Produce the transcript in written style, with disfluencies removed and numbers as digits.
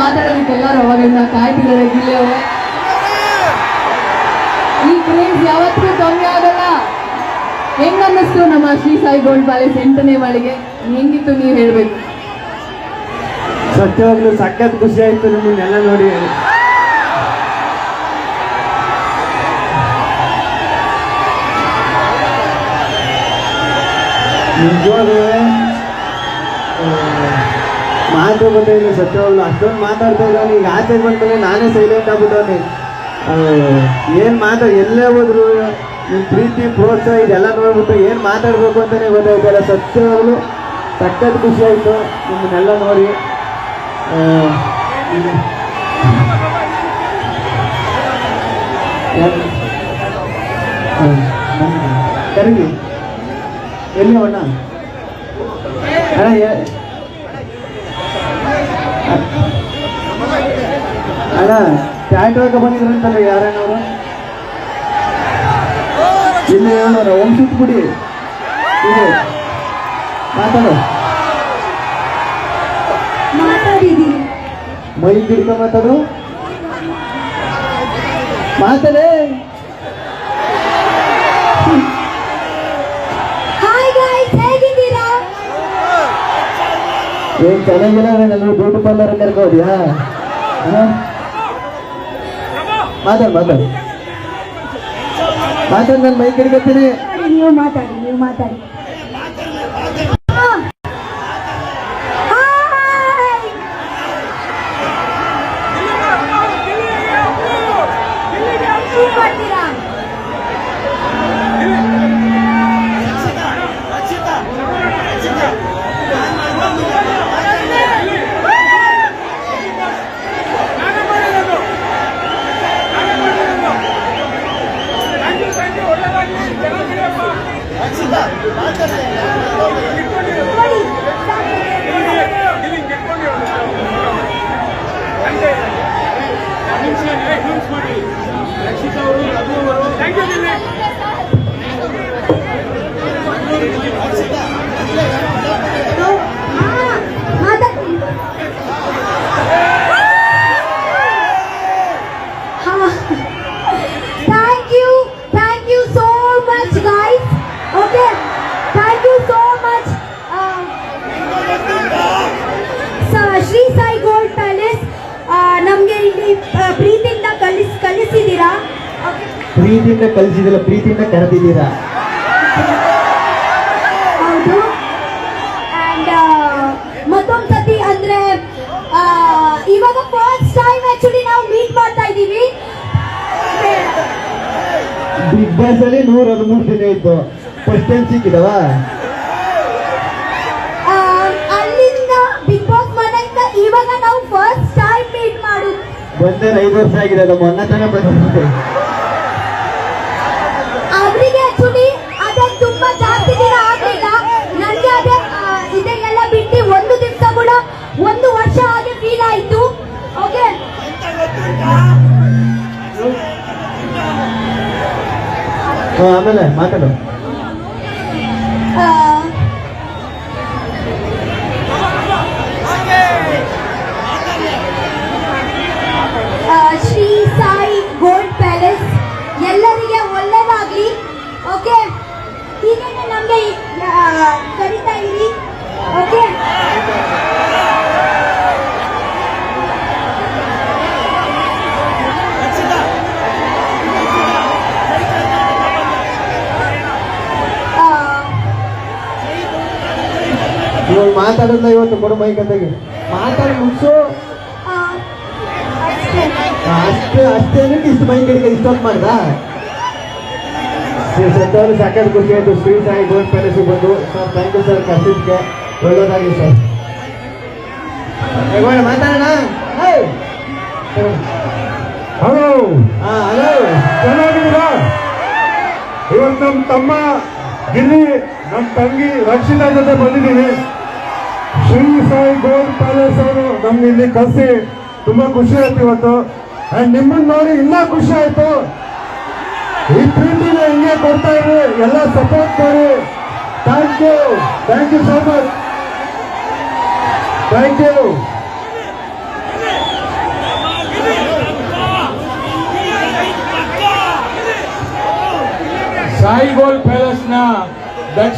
ಮಾತಾಡೋದಕ್ಕೆ ಎಲ್ಲರೂ ಅವಾಗಿಂದ ಕಾಯ್ತಿದ್ದಾರೆ. ಗಿಲ್ಲಿ ಅವರೇ, ಈ ಕ್ರೇಜ್ ಯಾವತ್ತೂ ಕಮ್ಮಿ ಆಗಲ್ಲ. ಹೆಂಗ್ ಅನ್ನಿಸ್ತು ನಮ್ಮ ಶ್ರೀ ಸಾಯಿ ಗೋಲ್ಡ್ ಪ್ಯಾಲೇಸ್ 8ನೇ ಮಾಳಿಗೆ? ಹೆಂಗಿತ್ತು ನೀವು ಹೇಳ್ಬೇಕು. ಸತ್ಯವಾಗ್ಲೂ ಸಖತ್ ಖುಷಿ ಆಯ್ತು ನಿಮ್ಮನ್ನೆಲ್ಲ ನೋಡಿ. ನಿಜವಾಗ್ಲೂ ಮಾತು ಗೊತ್ತಿಲ್ಲ. ಸತ್ಯವಾಗ್ಲು ಅಷ್ಟೊಂದು ಮಾತಾಡ್ತಾ ಇದ್ದಾನೆ. ಈಗ ಆಚೆ ಬಂದ್ಮೇಲೆ ನಾನೇ ಸೈಲೆಂಟ್ ಆಗ್ಬಿಟ್ಟವನಿ. ಏನು ಎಲ್ಲೇ ಹೋದ್ರು ನಿಮ್ಮ ಪ್ರೀತಿ ಪ್ರೋತ್ಸಾಹ ಇದೆಲ್ಲ ನೋಡ್ಬಿಟ್ಟು ಏನು ಮಾತಾಡ್ಬೇಕು ಅಂತಲೇ ಗೊತ್ತಾಯ್ತಲ್ಲ. ಸತ್ಯವಾಗ್ಲು ಸಖತ್ ಖುಷಿ ಆಯಿತು ನಿಮ್ಮನ್ನೆಲ್ಲ ನೋಡಿ. ಕರೀಲಿ ಎಲ್ಲಿ ಅಣ್ಣ? ಅಣ್ಣ ಟ್ಯಾಟ್ ಹಾಕ ಬಂದಿದ್ರಂತಲ್ಲ ಯಾರಣ್ಣವರು? ಇಲ್ಲಿ ಹೇಳೋಣ ವಂಶಿತ್ ಗುಡಿ ಇದೆ. ಮಾತಾಡು, ಮೈ ಗಿಡ್ಕ ಮಾತಾಡು, ಮಾತಾಡೇ. ಏನ್ ಚೆನ್ನಾಗಿಲ್ಲ ನಾನು ಬ್ಯೂಟಿ ಪಾರ್ಲರ್ ಕರ್ಕೋದ್ಯಾ? ಮಾತಾಡು ಮಾತಾಡು ಮಾತಾಡು, ನಾನು ಮೈ ಗಿಡ್ಕತ್ತೀನಿ. ನೀವು ಮಾತಾಡಿ, ನೀವು ಮಾತಾಡಿ. ಶ್ರೀ ಸಾಯಿ ಗೋಲ್ಡ್ ಪ್ಯಾಲೇಸ್ ನಮ್ಗೆ ಇಲ್ಲಿ ಪ್ರೀತಿಯಿಂದ ಕಲಿಸಿದ್ದೀರಾ. ಪ್ರೀತಿಯಿಂದ ಕಲಿಸಿದಿಲ್ಲ, ಪ್ರೀತಿಯಿಂದ ಕರೆದಿದ್ದೀರಾ. ಹೌದು. ಅಂಡ್ ಮತ್ತೊಂದು ಸತಿ ಅಂದ್ರೆ ಇವಾಗ ಫಸ್ಟ್ ಟೈಮ್ ಆಕ್ಚುಲಿ ನಾವು ಮೀಟ್ ಮಾಡ್ತಾ ಇದ್ದೀವಿ. ಬಿಗ್ ಬಾಸ್ ಅಲ್ಲಿ 113 ದಿನ ಇತ್ತು. ಫಸ್ಟ್ ಟೈಮ್ ಸಿಕ್ಕಿದವ ಅಲ್ಲಿಂದ ಬಿಗ್ ಬಾಸ್ ಮನೆಯಿಂದ ಇವಾಗ ನಾವು ಫಸ್ಟ್ ಟೈಮ್ ಮೀಟ್ ಮಾಡುದು. ಬಂದೇ 5 ವರ್ಷ ಆಗಿದೆ. ಅದು ಮೊನ್ನೆ ತಾನೇ ಬಂದಿದೆ. ಅವರಿಗೆ ಆಕ್ಚುಲಿ ಅದೇ ತುಂಬಾ ಜಾಸ್ತಿ ದಿನ ಆಗ್ಲಿಲ್ಲ. ನನಗೆ ಅದೇ ಇದೆಲ್ಲ ಬಿಟ್ಟು ಒಂದು ದಿವಸ ಕೂಡ 1 ವರ್ಷ ಹಾಗೆ ಫೀಲ್ ಆಯ್ತು. ಓಕೆ, ಆಮೇಲೆ ಮಾತಾಡು. ಶ್ರೀ ಸಾಯಿ ಗೋಲ್ಡ್ ಪ್ಯಾಲೇಸ್ ಎಲ್ಲರಿಗೆ ಒಳ್ಳೆಯದಾಗ್ಲಿ. ಓಕೆ, ಹೀಗೆ ನಮಗೆ ಕರಿತಾ ಇರಿ. ಓಕೆ, ಇವಾಗ ಮಾತಾಡೋದ ಇವತ್ತು ಕೊಡು ಮೈಕಂದಾಗಿ ಮಾತಾಡಿ ಮುಗಿಸು. ಅಷ್ಟೇನಕ್ಕೆ ಇಷ್ಟು ಮೈ ಕಡೆಗೆ ಇಷ್ಟೊತ್ತು ಮಾಡ್ದ? ಸತ್ತವರು ಸಾಕಷ್ಟು ಖುಷಿ ಆಯಿತು. ಶ್ರೀ ಸಾಯಿ ಗೋಲ್ಡ್ ಪ್ಯಾಲೇಸ್ಗೆ ಬಂದು ಸರ್ ಥ್ಯಾಂಕ್ ಯು ಸರ್. ಕರ್ಸಿದ್ಕೆ ಒಳ್ಳೇದಾಗಲಿ ಸರ್. ಮಾತಾಡೋಣ. ಹಲೋ, ಹಲೋ, ಚೆನ್ನಾಗಿದ್ದೀರಾ? ಇವತ್ತು ನಮ್ಮ ತಮ್ಮ ಗಿಲ್ಲಿ, ನಮ್ಮ ತಂಗಿ ರಕ್ಷಿತಾ ಜೊತೆ ಬಂದಿದ್ದೀವಿ. ಶ್ರೀ ಸಾಯಿ ಗೋಲ್ಡ್ ಪ್ಯಾಲೇಸ್ ಅವರು ನಮ್ಗೆ ಇಲ್ಲಿ ಕಳಿಸಿ ತುಂಬಾ ಖುಷಿ ಆಯ್ತು ಇವತ್ತು. ಅಂಡ್ ನಿಮ್ಮನ್ನ ನೋಡಿ ಇನ್ನೂ ಖುಷಿ ಆಯ್ತು. ಈ ಪ್ರೀತಿನ ಹಿಂಗೆ ಕೊಡ್ತಾ ಇರಿ, ಎಲ್ಲ ಸಪೋರ್ಟ್ ಮಾಡಿ. Thank you so much. Thank you. Sai gold palace ನ